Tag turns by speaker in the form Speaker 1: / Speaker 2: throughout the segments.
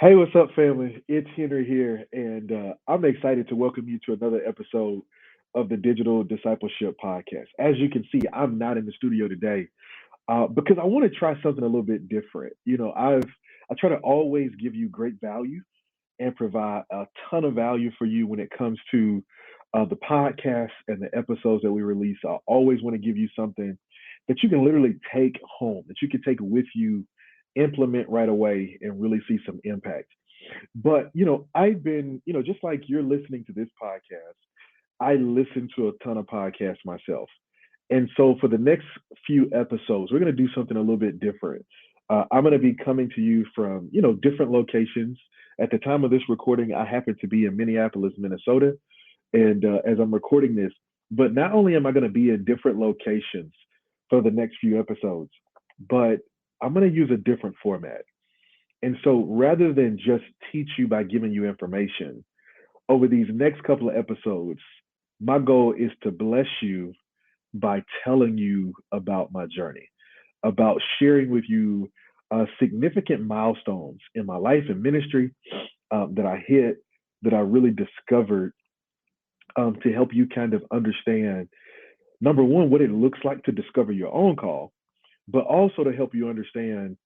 Speaker 1: Hey, what's up, family? It's Henry here, and I'm excited to welcome you to another episode of the Digital Discipleship Podcast. As you can see, I'm not in the studio today because I want to try something a little bit different. I try to always give you great value and provide a ton of value for you when it comes to the podcast and the episodes that we release. I always want to give you something that you can literally take home, that you can take with you, implement right away, and really see some impact. But I've been, just like you're listening to this podcast, I listen to a ton of podcasts myself. And so for the next few episodes, we're going to do something a little bit different. I'm going to be coming to you from, different locations. At the time of this recording, I happen to be in Minneapolis, Minnesota. And as I'm recording this, but not only am I going to be in different locations for the next few episodes, but I'm going to use a different format. And so rather than just teach you by giving you information, over these next couple of episodes, my goal is to bless you by telling you about my journey, about sharing with you significant milestones in my life and ministry that I hit, that I really discovered to help you kind of understand, number one, what it looks like to discover your own call, but also to help you understand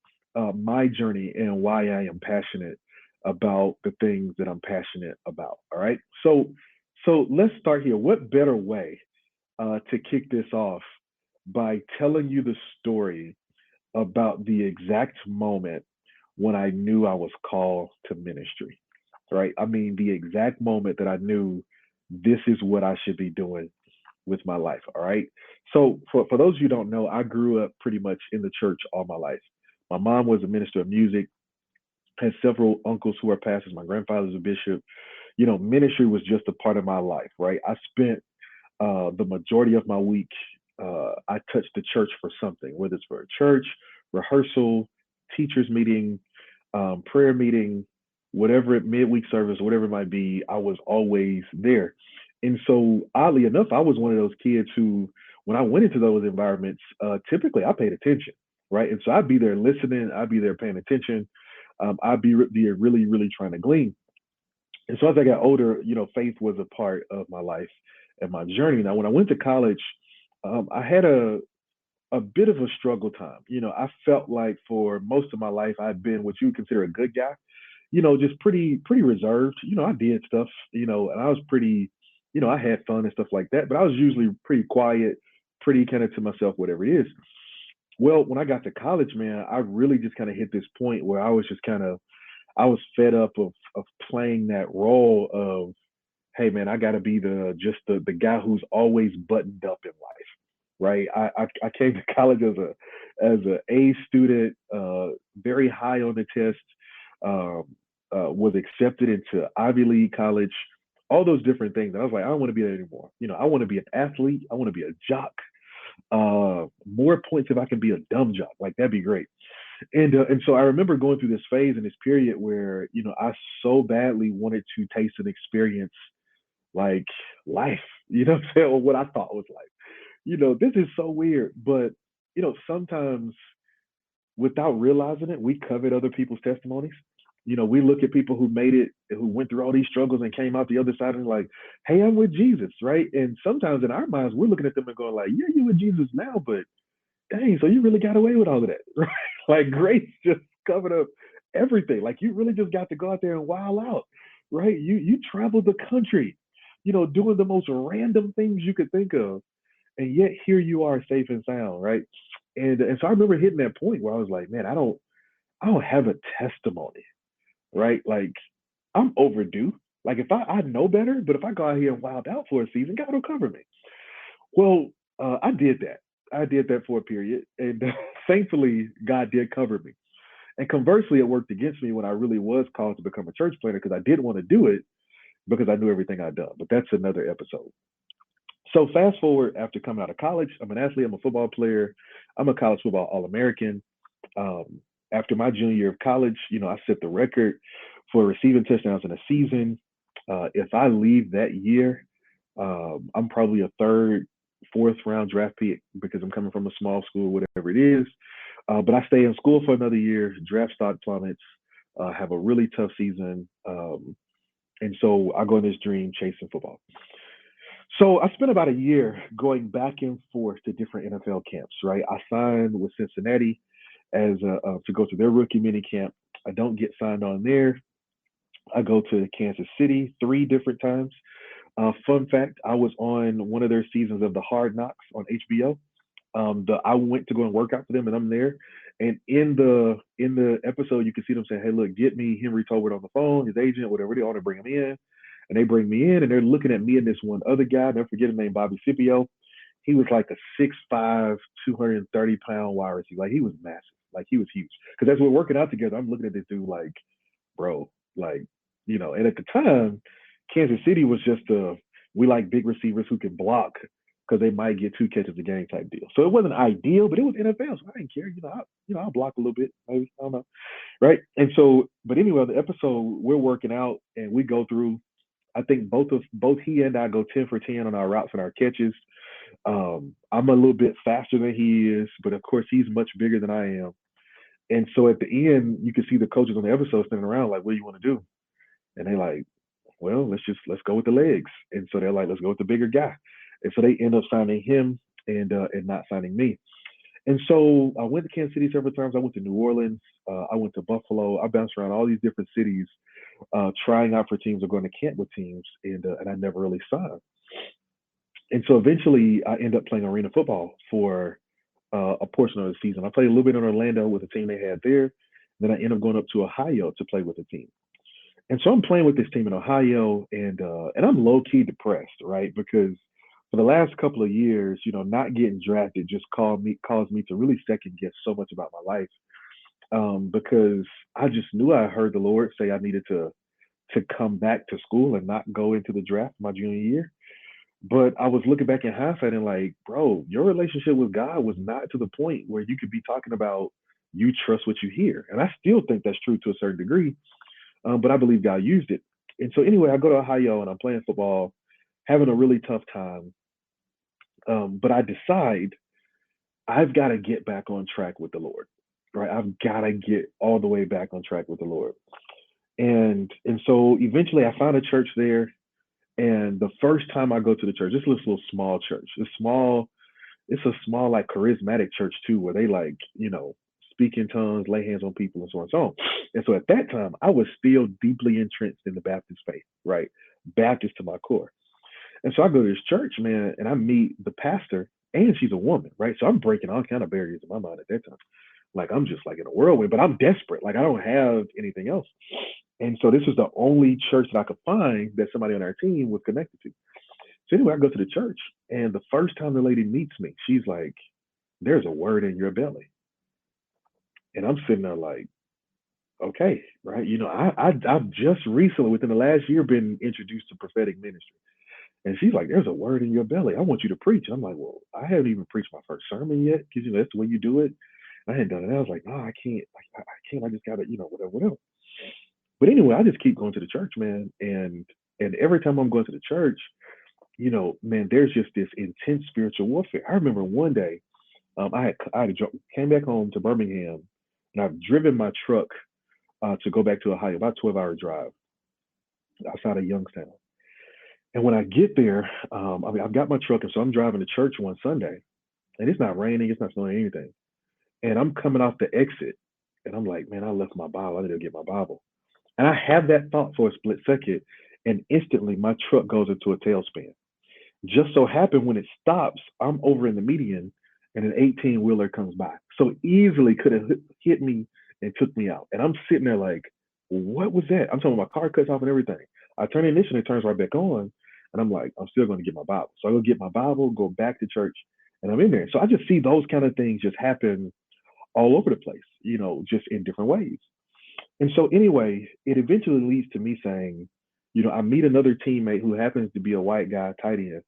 Speaker 1: my journey and why I am passionate about the things that I'm passionate about. All right. So let's start here. What better way to kick this off by telling you the story about the exact moment when I knew I was called to ministry, right? I mean, the exact moment that I knew this is what I should be doing with my life. All right. So for those of you who don't know, I grew up pretty much in the church all my life. My mom was a minister of music, had several uncles who are pastors. My grandfather's a bishop. Ministry was just a part of my life, right? I spent the majority of my week, I touched the church for something, whether it's for a church, rehearsal, teachers meeting, prayer meeting, whatever midweek service, whatever it might be, I was always there. And so, oddly enough, I was one of those kids who, when I went into those environments, typically I paid attention, right? And so I'd be there listening, I'd be there paying attention, be really, really trying to glean. And so as I got older, faith was a part of my life and my journey. Now, when I went to college, I had a bit of a struggle time. I felt like for most of my life, I'd been what you would consider a good guy. Just pretty reserved. I did stuff. And I was pretty. I had fun and stuff like that. But I was usually pretty quiet, pretty kind of to myself, whatever it is. Well, when I got to college, man, I really just kind of hit this point where I was just kind of I was fed up of playing that role of, hey man, I got to be the guy who's always buttoned up in life, right? I came to college as a A student, very high on the test, um, was accepted into Ivy League college, all those different things. I was like, I don't want to be that anymore. I want to be an athlete. I want to be a jock. More points if I can be a dumb jock, like that'd be great. And so I remember going through this phase and this period where I so badly wanted to taste and experience like life, what I'm saying, or what I thought was life. This is so weird, but sometimes without realizing it, we covet other people's testimonies. We look at people who made it, who went through all these struggles and came out the other side and like, hey, I'm with Jesus, right? And sometimes in our minds, we're looking at them and going like, yeah, you with Jesus now, but dang, so you really got away with all of that, right? Like grace just covered up everything. Like you really just got to go out there and wild out, right? You traveled the country, doing the most random things you could think of, and yet here you are, safe and sound, right? And so I remember hitting that point where I was like, man, I don't have a testimony, right? Like I'm overdue. Like if I know better, but if I go out here and wild out for a season, God will cover me. Well, I did that. I did that for a period, and thankfully, God did cover me. And conversely, it worked against me when I really was called to become a church planter because I didn't want to do it because I knew everything I'd done. But that's another episode. So fast forward after coming out of college, I'm an athlete. I'm a football player. I'm a college football All-American. Um, After my junior year of college, I set the record for receiving touchdowns in a season. If I leave that year, I'm probably a third, fourth round draft pick because I'm coming from a small school, whatever it is. But I stay in school for another year. Draft stock plummets. have a really tough season. And so I go in this dream chasing football. So I spent about a year going back and forth to different NFL camps, right? I signed with Cincinnati as to go to their rookie mini camp. I don't get signed on there. I go to Kansas City 3 different times. Fun fact: I was on one of their seasons of the Hard Knocks on HBO. I went to go and work out for them, and I'm there. And in the episode, you can see them saying, "Hey, look, get me Henry Tolbert on the phone, his agent, whatever they ought to bring him in." And they bring me in, and they're looking at me and this one other guy. Never forget his name, Bobby Scipio. He was like a 6'5", 230 pound wide receiver. Like he was massive. Like he was huge. Because as we're working out together, I'm looking at this dude like, bro, like, and at the time, Kansas City was just we like big receivers who can block because they might get 2 catches a game type deal. So it wasn't ideal, but it was NFL, so I didn't care. I'll block a little bit, maybe. I don't know. Right. And so, but anyway, the episode we're working out and we go through. I think both he and I go 10 for 10 on our routes and our catches. I'm a little bit faster than he is, but of course he's much bigger than I am. And so at the end, you can see the coaches on the episode standing around like, "What do you want to do?" And they like, "Well, let's go with the legs." And so they're like, "Let's go with the bigger guy." And so they end up signing him and not signing me. And so I went to Kansas City several times. I went to New Orleans. I went to Buffalo. I bounced around all these different cities, trying out for teams or going to camp with teams, and I never really signed. And so eventually, I end up playing arena football for a portion of the season. I played a little bit in Orlando with a team they had there. Then I end up going up to Ohio to play with a team. And so I'm playing with this team in Ohio, and I'm low key depressed, right? Because for the last couple of years, not getting drafted just caused me to really second guess so much about my life. Because I just knew I heard the Lord say I needed to come back to school and not go into the draft my junior year. But I was looking back in hindsight and like, bro, your relationship with God was not to the point where you could be talking about you trust what you hear. And I still think that's true to a certain degree, but I believe God used it. And so anyway, I go to Ohio and I'm playing football, having a really tough time. But I decide I've got to get back on track with the Lord, right? I've got to get all the way back on track with the Lord. And so eventually I found a church there. And the first time I go to the church, this little small church. It's a small, like charismatic church too, where they like, speak in tongues, lay hands on people, and so on and so on. And so at that time, I was still deeply entrenched in the Baptist faith, right? Baptist to my core. And so I go to this church, man, and I meet the pastor, and she's a woman, right? So I'm breaking all kind of barriers in my mind at that time. Like I'm just like in a whirlwind, but I'm desperate. Like I don't have anything else. And so this was the only church that I could find that somebody on our team was connected to. So anyway, I go to the church, and the first time the lady meets me, she's like, "There's a word in your belly," and I'm sitting there like, "Okay, right? I've just recently, within the last year, been introduced to prophetic ministry." And she's like, "There's a word in your belly. I want you to preach." And I'm like, "Well, I haven't even preached my first sermon yet, because that's the way you do it." I hadn't done it. I was like, "No, I can't. I can't. I just gotta, whatever, whatever." But anyway, I just keep going to the church, man, and every time I'm going to the church, man, there's just this intense spiritual warfare. I remember one day, came back home to Birmingham, and I've driven my truck to go back to Ohio, about 12-hour drive outside of Youngstown. And when I get there, I've got my truck, and so I'm driving to church one Sunday, and it's not raining, it's not snowing, anything. And I'm coming off the exit, and I'm like, man, I left my Bible. I need to get my Bible. And I have that thought for a split second, and instantly my truck goes into a tailspin. Just so happened when it stops, I'm over in the median and an 18 wheeler comes by. So easily could have hit me and took me out. And I'm sitting there like, what was that? I'm talking my car cuts off and everything. I turn the ignition, it turns right back on. And I'm like, I'm still going to get my Bible. So I go get my Bible, go back to church, and I'm in there. So I just see those kind of things just happen all over the place, just in different ways. And so anyway, it eventually leads to me saying, I meet another teammate who happens to be a white guy, tight end.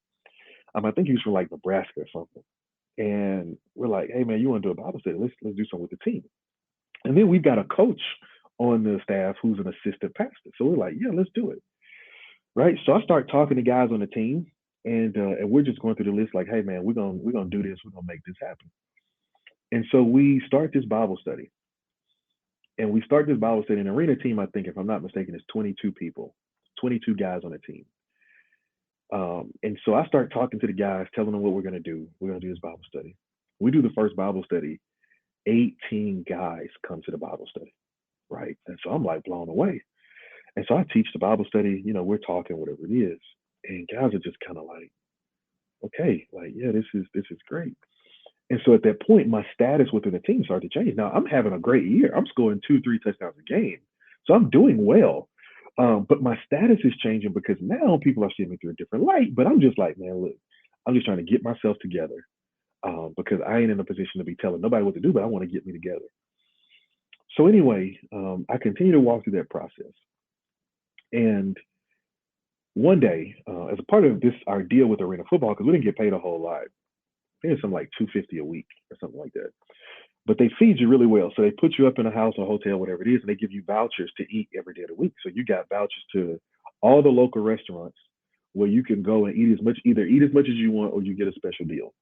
Speaker 1: I think he was from like Nebraska or something. And we're like, "Hey man, you want to do a Bible study? Let's do something with the team." And then we've got a coach on the staff who's an assistant pastor. So we're like, "Yeah, let's do it." Right. So I start talking to guys on the team, and we're just going through the list like, "Hey man, we're gonna do this. We're gonna make this happen." And so we start this Bible study. And we start this Bible study. An arena team, I think, if I'm not mistaken, is 22 people, 22 guys on a team. And so I start talking to the guys, telling them what we're going to do. We're going to do this Bible study. We do the first Bible study. 18 guys come to the Bible study, right? And so I'm like blown away. And so I teach the Bible study. We're talking whatever it is, and guys are just kind of like, okay, like, yeah, this is great. And so at that point, my status within the team started to change. Now I'm having a great year. I'm scoring 2, 3 touchdowns a game, so I'm doing well. But my status is changing because now people are seeing me through a different light. But I'm just like, man, look, I'm just trying to get myself together because I ain't in a position to be telling nobody what to do, but I want to get me together. So anyway, I continue to walk through that process. And one day, as a part of this, our deal with Arena Football, because we didn't get paid a whole lot, I think it's something like $250 a week or something like that. But they feed you really well. So they put you up in a house or hotel, whatever it is, and they give you vouchers to eat every day of the week. So you got vouchers to all the local restaurants where you can go and either eat as much as you want or you get a special deal.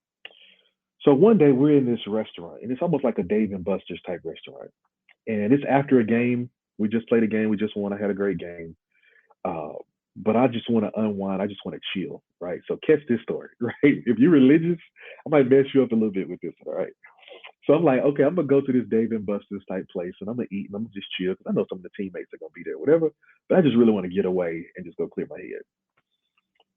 Speaker 1: So one day we're in this restaurant, and it's almost like a Dave and Buster's type restaurant. And it's after a game. We just played a game. We just won. I had a great game. Uh, but I just want to unwind. I just want to chill, right? So catch this story, right? If you're religious, I might mess you up a little bit with this, all right? So I'm like, okay, I'm gonna go to this Dave and Buster's type place, and I'm gonna eat, and I'm gonna just chill because I know some of the teammates are gonna be there, whatever. But I just really want to get away and just go clear my head.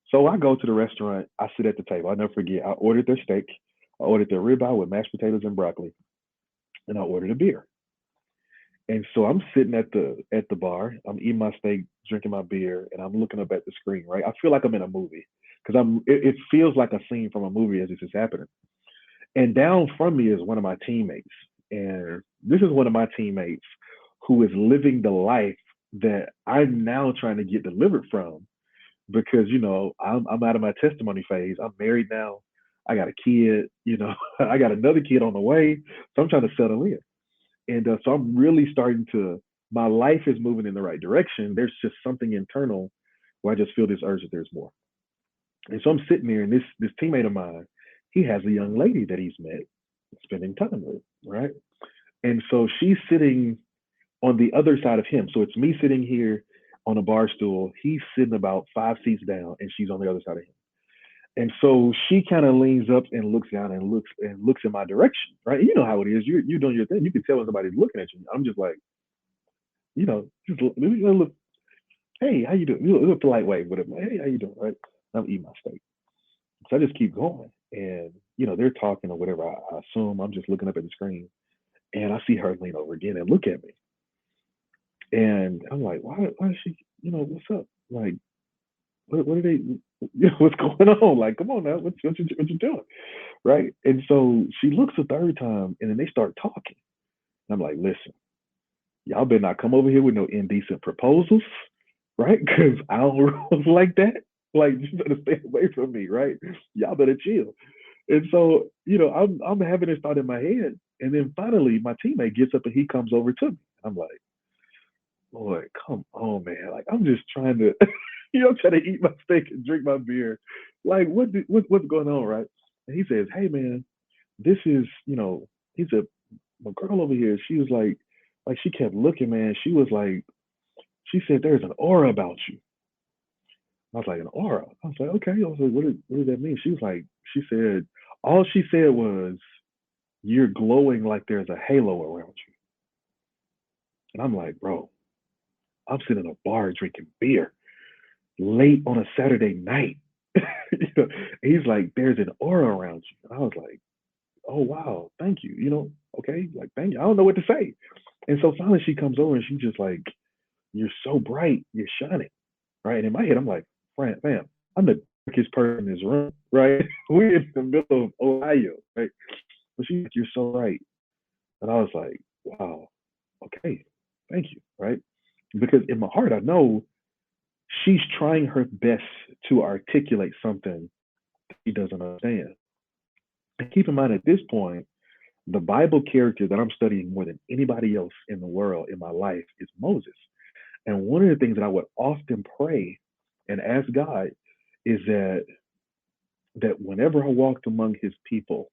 Speaker 1: So I go to the restaurant. I sit at the table. I never forget. I ordered their steak. I ordered their ribeye with mashed potatoes and broccoli, and I ordered a beer. And so I'm sitting at the bar. I'm eating my steak, drinking my beer, and I'm looking up at the screen. Right, I feel like I'm in a movie because It feels like a scene from a movie as this is happening. And down from me is one of my teammates, and this is one of my teammates who is living the life that I'm now trying to get delivered from because I'm out of my testimony phase. I'm married now. I got a kid. I got another kid on the way, so I'm trying to settle in. And so I'm really starting to. My life is moving in the right direction. There's just something internal where I just feel this urge that there's more. And so I'm sitting there, and this teammate of mine, he has a young lady that he's met, spending time with, right? And so she's sitting on the other side of him. So it's me sitting here on a bar stool. He's sitting about 5 seats down, and she's on the other side of him. And so she kind of leans up and looks down and looks in my direction, right? You know how it is. You're doing your thing. You can tell when somebody's looking at you. I'm just like, just look. Hey, how you doing? You look polite way, but hey, how you doing? Right? I'm eating my steak. So I just keep going. And, they're talking or whatever. I assume I'm just looking up at the screen and I see her lean over again and look at me. And I'm like, why is she, what's up? Like, what are they, what's going on? Like, come on now, what you doing? Right. And so she looks a third time and then they start talking. And I'm like, listen, y'all better not come over here with no indecent proposals, right? Because I don't roll like that. Like, you better stay away from me, right? Y'all better chill. And so, I'm having this thought in my head. And then finally my teammate gets up and he comes over to me. I'm like, Lord, come on, man. Like I'm just trying to, trying to eat my steak and drink my beer. Like what's going on, right? And he says, hey man, this is, he said, my girl over here, she was like she kept looking, man. She was like, she said, there's an aura about you. I was like, an aura. I was like, okay. I was like, what does that mean? She was like, she said, all she said was, you're glowing like there's a halo around you. And I'm like, bro, I'm sitting in a bar drinking beer late on a Saturday night. He's like, there's an aura around you. And I was like, oh wow, thank you. Okay, like thank you. I don't know what to say. And so finally she comes over and she's just like, you're so bright, you're shining. Right. And in my head, I'm like, fam, I'm the darkest person in this room, right? We're in the middle of Ohio, right? But she's like, you're so right. And I was like, wow, okay, thank you, right? Because in my heart, I know she's trying her best to articulate something he doesn't understand. And keep in mind at this point, the Bible character that I'm studying more than anybody else in the world in my life is Moses. And one of the things that I would often pray and ask God is that whenever I walked among his people,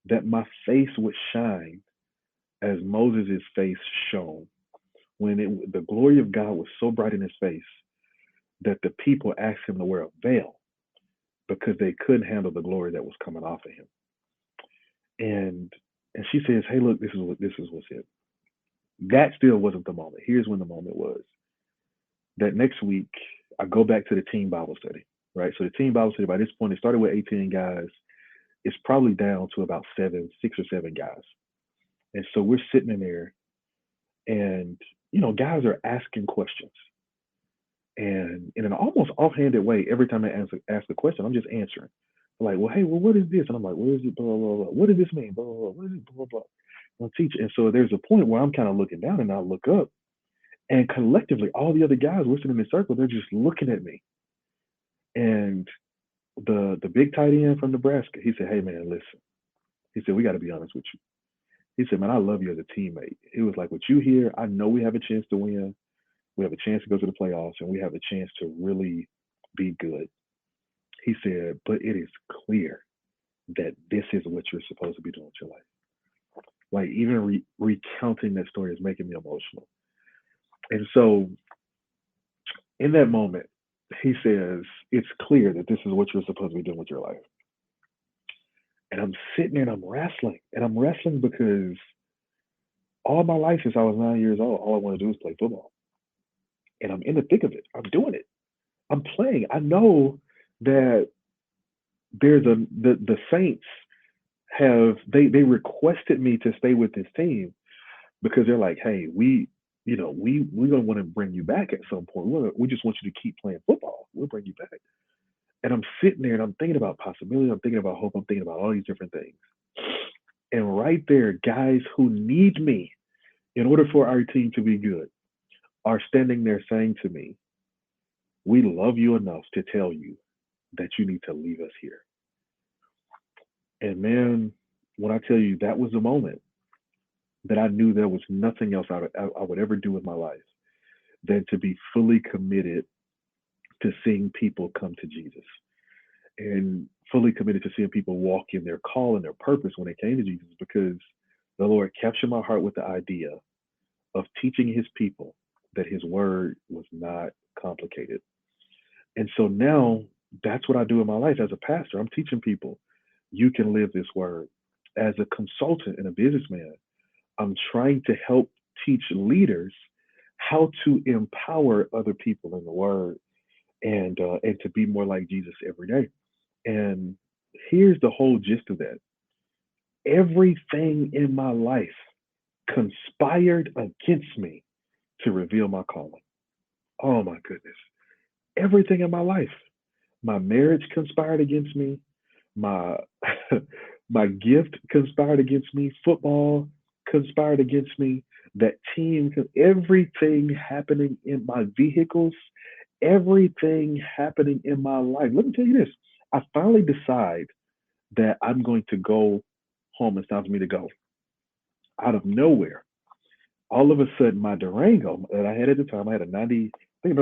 Speaker 1: that my face would shine as Moses' face shone, when the glory of God was so bright in his face that the people asked him to wear a veil because they couldn't handle the glory that was coming off of him. And and she says, "Hey, look, this is what's it." That still wasn't the moment. Here's when the moment was. That next week, I go back to the team Bible study, right? So the team Bible study, by this point, it started with 18 guys. It's probably down to about 6 or 7 guys. And so we're sitting in there, and guys are asking questions. And in an almost offhanded way, every time I ask a question, I'm just answering. Like, well, hey, well, what is this? And I'm like, what is it? Blah, blah, blah. What does this mean? Blah, blah, blah. What is it? Blah, blah, blah. I'm teaching. And so there's a point where I'm kind of looking down and I look up, and collectively, all the other guys we're sitting in a circle, they're just looking at me. And the big tight end from Nebraska, he said, "Hey man, listen." He said, "We got to be honest with you." He said, "Man, I love you as a teammate." He was like, "What you hear, I know we have a chance to win. We have a chance to go to the playoffs, and we have a chance to really be good." He said, "But it is clear that this is what you're supposed to be doing with your life." Like, even recounting that story is making me emotional. And so in that moment, he says, "It's clear that this is what you're supposed to be doing with your life." And I'm sitting there and I'm wrestling. And I'm wrestling because all my life since I was 9 years old, all I want to do is play football. And I'm in the thick of it. I'm doing it. I'm playing. I know that there's the Saints have they requested me to stay with this team because they're like, "Hey, we're gonna want to bring you back at some point. We just want you to keep playing football. We'll bring you back." And I'm sitting there and I'm thinking about possibility. I'm thinking about hope. I'm thinking about all these different things. And right there, guys who need me in order for our team to be good are standing there saying to me, "We love you enough to tell you that you need to leave us here." And man, when I tell you that was the moment that I knew there was nothing else I would ever do with my life than to be fully committed to seeing people come to Jesus and fully committed to seeing people walk in their call and their purpose when they came to Jesus, because the Lord captured my heart with the idea of teaching his people that his word was not complicated. And so now that's what I do in my life as a pastor. I'm teaching people you can live this word. As a consultant and a businessman, I'm trying to help teach leaders how to empower other people in the word and to be more like Jesus every day. And here's the whole gist of that. Everything in my life conspired against me to reveal my calling. Oh my goodness. Everything in my life. My marriage conspired against me. My my gift conspired against me. Football conspired against me. That team, everything happening in my vehicles, everything happening in my life. Let me tell you this. I finally decide that I'm going to go home. It's time for me to go. Out of nowhere, all of a sudden, my Durango that I had at the time, I had a 90. I think it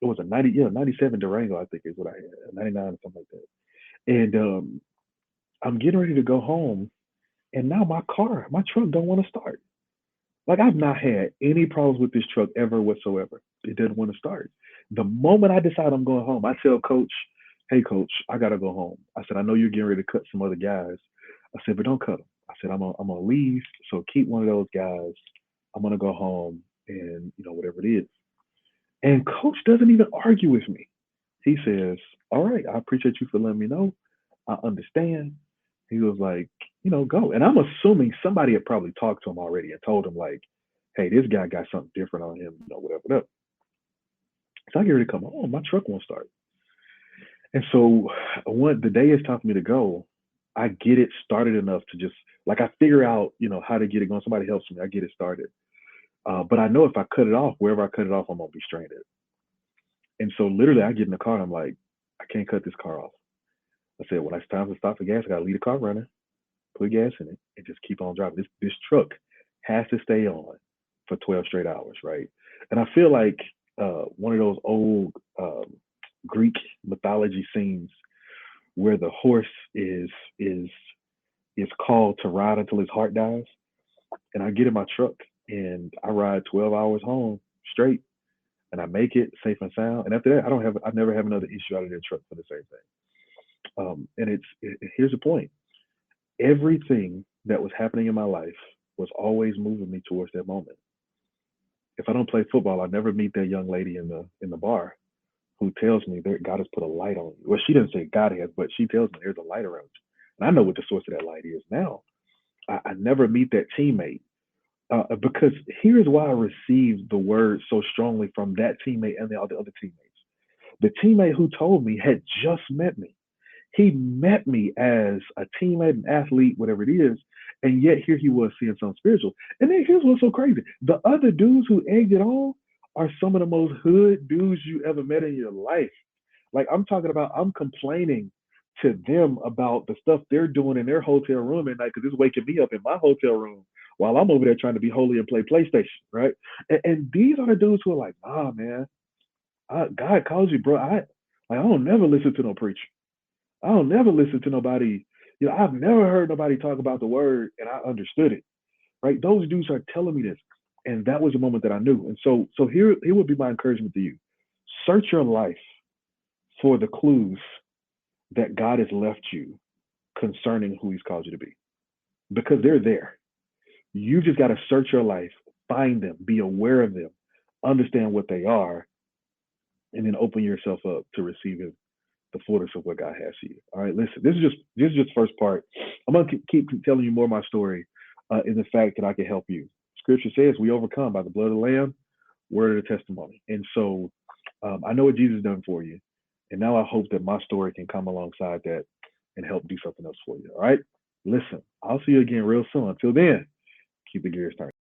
Speaker 1: was a 90, yeah, 97 Durango. I think is what I had, a 99 or something like that. And I'm getting ready to go home, and now my truck don't want to start. Like, I've not had any problems with this truck ever whatsoever. It doesn't want to start. The moment I decide I'm going home, I tell coach, "Hey coach, I gotta go home." I said, "I know you're getting ready to cut some other guys." I said, "But don't cut them." I said, I'm gonna leave, so keep one of those guys. I'm gonna go home and whatever it is." And coach doesn't even argue with me. He says, "All right, I appreciate you for letting me know. I understand." He was like, "Go." And I'm assuming somebody had probably talked to him already and told him like, "Hey, this guy got something different on him, whatever, whatever." So I get ready to come home. My truck won't start. And so when the day is time for me to go, I get it started enough to just like I figure out, how to get it going. Somebody helps me. I get it started. But I know if I cut it off, wherever I cut it off, I'm gonna be stranded. And so literally, I get in the car and I'm like, I can't cut this car off. I said, when it's time to stop for gas, I gotta leave the car running, put gas in it, and just keep on driving. This truck has to stay on for 12 straight hours, right? And I feel like one of those old Greek mythology scenes where the horse is It's called To Ride Until His Heart Dies. And I get in my truck and I ride 12 hours home straight and I make it safe and sound. And after that, I never have another issue out of that truck for the same thing. And here's the point. Everything that was happening in my life was always moving me towards that moment. If I don't play football, I never meet that young lady in the bar who tells me that God has put a light on you. Well, she doesn't say God has, but she tells me there's a light around you. And I know what the source of that light is now. I never meet that teammate because here's why I received the word so strongly from that teammate and the other teammates. The teammate who told me had just met me. He met me as a teammate, an athlete, whatever it is, and yet here he was seeing something spiritual. And then here's what's so crazy: the other dudes who egged it on are some of the most hood dudes you ever met in your life. Like I'm talking about, I'm complaining to them about the stuff they're doing in their hotel room at night because it's waking me up in my hotel room while I'm over there trying to be holy and play PlayStation, right? And these are the dudes who are like, nah, man, God calls you, bro. I don't never listen to no preacher. I don't never listen to nobody. I've never heard nobody talk about the word and I understood it. Right? Those dudes are telling me this. And that was the moment that I knew. And so here would be my encouragement to you. Search your life for the clues that God has left you concerning who he's called you to be. Because they're there. You just got to search your life, find them, be aware of them, understand what they are, and then open yourself up to receiving the fullness of what God has for you. All right, listen, this is just the first part. I'm gonna keep telling you more of my story in the fact that I can help you. Scripture says we overcome by the blood of the Lamb, word of the testimony. And so I know what Jesus done for you, and now I hope that my story can come alongside that and help do something else for you. All right, listen, I'll see you again real soon. Until then, keep the gears turning.